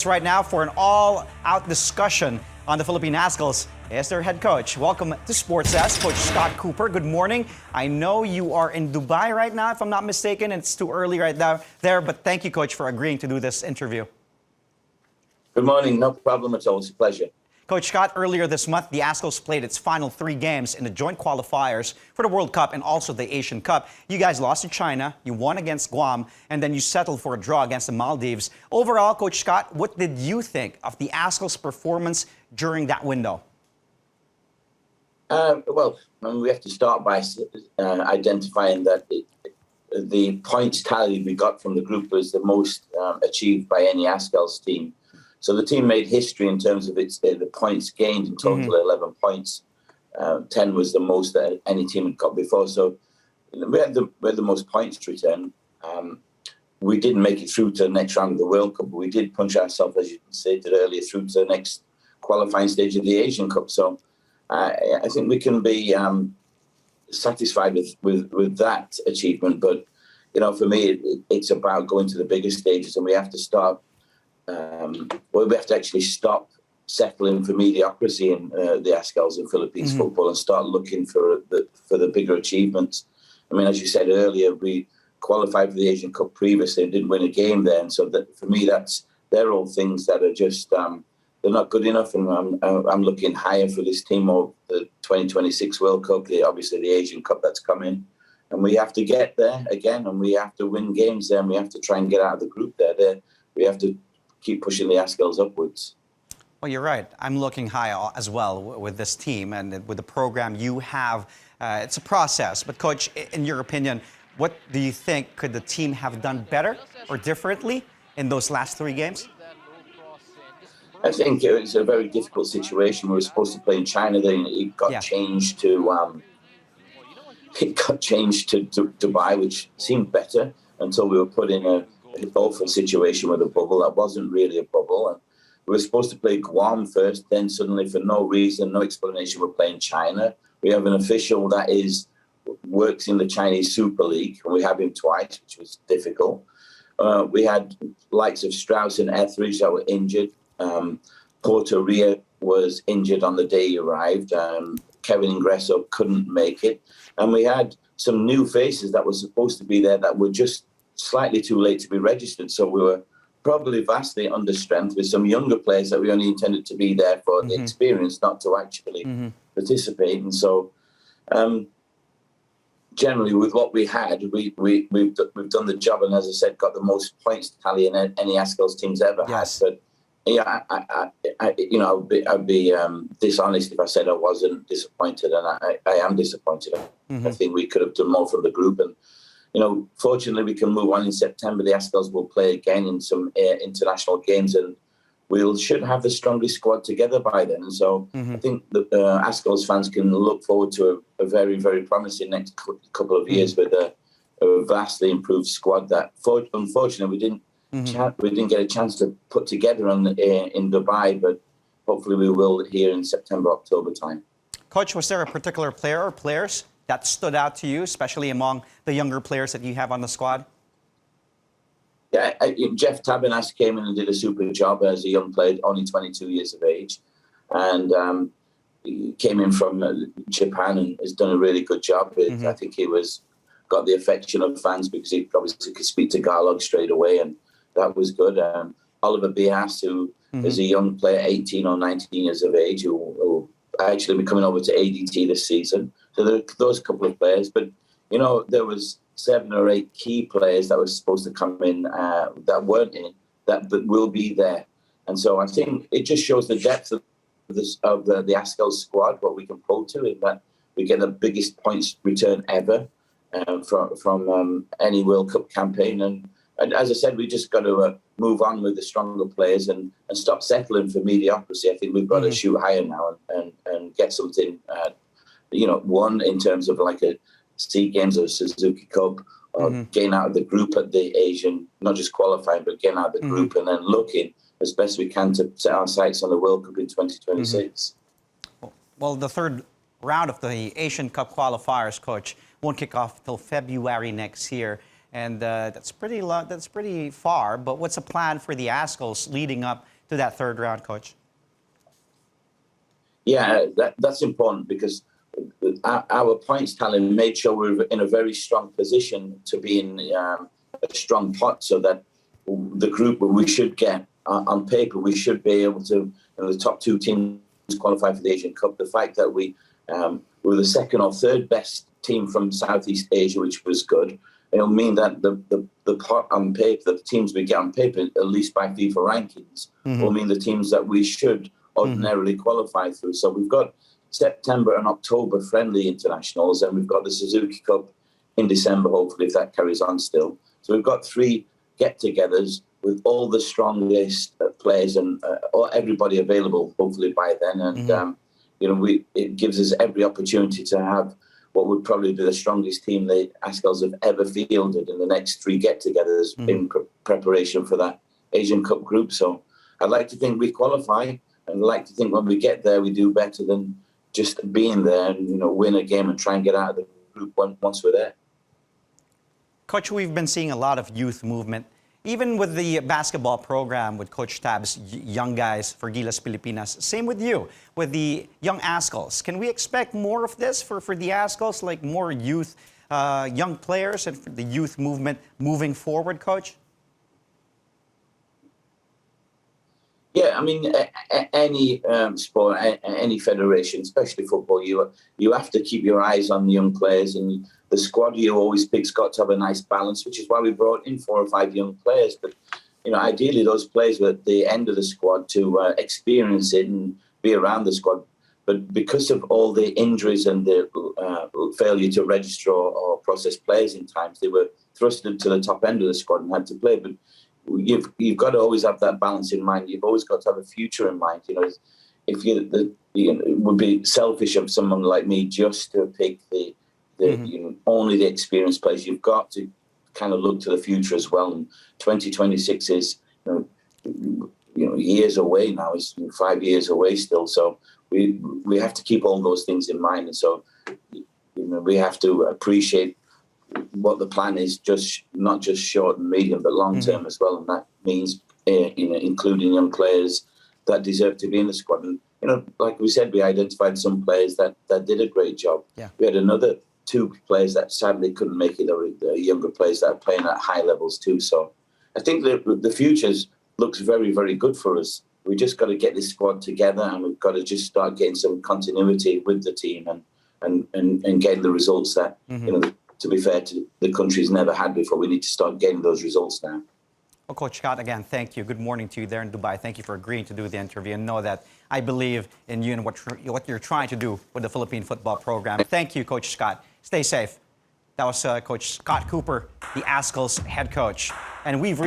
Right now for an all-out discussion on the Philippine Azkals is their head coach. Welcome to Sportsdesk, Coach Scott Cooper. Good morning. I know you are in Dubai right now, if I'm not mistaken. It's too early right now there, but thank you, Coach, for agreeing to do this interview. Good morning. No problem at all. It's a pleasure. Coach Scott, earlier this month, the Azkals played its final 3 games in the joint qualifiers for the World Cup and also the Asian Cup. You guys lost to China, you won against Guam, and then you settled for a draw against the Maldives. Overall, Coach Scott, what did you think of the Azkals' performance during that window? We have to start by identifying that the points tally we got from the group was the most achieved by any Azkals team. So the team made history in terms of the points gained, in total 11 points. 10 was the most that any team had got before. So we had the most points to return. We didn't make it through to the next round of the World Cup, but we did punch ourselves, as you stated earlier, through to the next qualifying stage of the Asian Cup. So I think we can be satisfied with that achievement. But, you know, for me, it's about going to the bigger stages, and we have to start. We have to actually stop settling for mediocrity in the Azkals in Philippines football and start looking for the bigger achievements. I mean, as you said earlier, we qualified for the Asian Cup previously and didn't win a game there. And so for me, they're all things that are just they're not good enough. And I'm looking higher for this team of the 2026 World Cup, obviously the Asian Cup that's coming. And we have to get there again, and we have to win games there, and we have to try and get out of the group there. We have to keep pushing the Azkals upwards. Well, you're right. I'm looking high as well with this team and with the program you have. It's a process. But, Coach, in your opinion, what do you think could the team have done better or differently in those last 3 games? I think it was a very difficult situation. We were supposed to play in China, then it got changed to Dubai, which seemed better until we were put in an awful situation with a bubble that wasn't really a bubble. And we were supposed to play Guam first, then suddenly, for no reason, no explanation, we're playing China. We have an official that works in the Chinese Super League, and we have him twice, which was difficult. We had likes of Strauss and Etheridge that were injured. Porteria was injured on the day he arrived. Kevin Ingresso couldn't make it. And we had some new faces that were supposed to be there that were just slightly too late to be registered. So we were probably vastly understrength with some younger players that we only intended to be there for the experience, not to actually participate. And so generally with what we had, we've done the job, and as I said, got the most points tally in any Azkals team's ever had. But yeah, I'd be dishonest if I said I wasn't disappointed, and I am disappointed. I think we could have done more from the group, and you know, fortunately, we can move on in September. The Azkals will play again in some international games, and we should have the strongest squad together by then. And so I think the Azkals fans can look forward to a very, very promising next couple of years with a vastly improved squad that, unfortunately, we didn't get a chance to put together in Dubai, but hopefully we will here in September, October time. Coach, was there a particular player or players that stood out to you, especially among the younger players that you have on the squad? Yeah, Jeff Tabernas came in and did a super job as a young player, only 22 years of age. And he came in from Japan and has done a really good job. I think he got the affection of fans because he obviously could speak Tagalog straight away, and that was good. Oliver Bias, who is a young player, 18 or 19 years of age, who will actually be coming over to ADT this season. So there are those couple of players, but you know, there was 7 or 8 key players that were supposed to come in that weren't in, that will be there. And so I think it just shows the depth of the Azkals squad, what we can pull to it, that we get the biggest points return ever from any World Cup campaign. And as I said, we just got to move on with the stronger players and stop settling for mediocrity. I think we've got to shoot higher now and get something won in terms of like a SEA Games or Suzuki Cup, or gain out of the group at the Asian, not just qualifying, but gain out of the group, and then looking as best we can to set our sights on the World Cup in 2026. Well, the third round of the Asian Cup qualifiers, Coach, won't kick off till February next year. and that's pretty far. But what's the plan for the Azkals leading up to that third round, Coach? Yeah, that's important because our points tally made sure we're in a very strong position to be in a strong pot, so that the group we should get on paper, we should be able to, the top two teams qualify for the Asian Cup. The fact that we were the second or third best team from Southeast Asia, which was good, it'll mean that the pot on paper, the teams we get on paper, at least by FIFA rankings, will mean the teams that we should ordinarily qualify through. So we've got September and October friendly internationals, and we've got the Suzuki Cup in December, hopefully, if that carries on still. So we've got 3 get-togethers with all the strongest players and everybody available, hopefully, by then. And, it gives us every opportunity to have what would probably be the strongest team the Azkals have ever fielded in the next 3 get-togethers in preparation for that Asian Cup group. So I'd like to think we qualify, and I'd like to think when we get there, we do better than just being there and, win a game and try and get out of the group once we're there. Coach, we've been seeing a lot of youth movement, even with the basketball program with Coach Tab's young guys for Gilas Pilipinas. Same with you, with the young Azkals. Can we expect more of this for the Azkals, like more youth, young players and for the youth movement moving forward, Coach? Yeah, I mean, any sport, any federation, especially football, you have to keep your eyes on the young players, and the squad you always pick's got to have a nice balance, which is why we brought in 4 or 5 young players. But, ideally those players were at the end of the squad to experience it and be around the squad. But because of all the injuries and the failure to register or process players in times, they were thrusted to the top end of the squad and had to play. But you've got to always have that balance in mind. You've always got to have a future in mind. If it would be selfish of someone like me just to pick only the experienced players. You've got to kind of look to the future as well. And 2026 is years away now. It's 5 years away still. So we have to keep all those things in mind. And so we have to appreciate what the plan is, not just short and medium, but long term as well. And that means including young players that deserve to be in the squad. And like we said, we identified some players that did a great job. Yeah. We had another 2 players that sadly couldn't make it. The younger players that are playing at high levels too. So I think the future looks very, very good for us. We just got to get this squad together, and we've got to just start getting some continuity with the team and getting the results that to be fair, the country's never had before. We need to start getting those results now. Well, Coach Scott, again, thank you. Good morning to you there in Dubai. Thank you for agreeing to do the interview, and know that I believe in you and what you're trying to do with the Philippine football program. Thank you, Coach Scott. Stay safe. That was Coach Scott Cooper, the Azkals head coach. And we've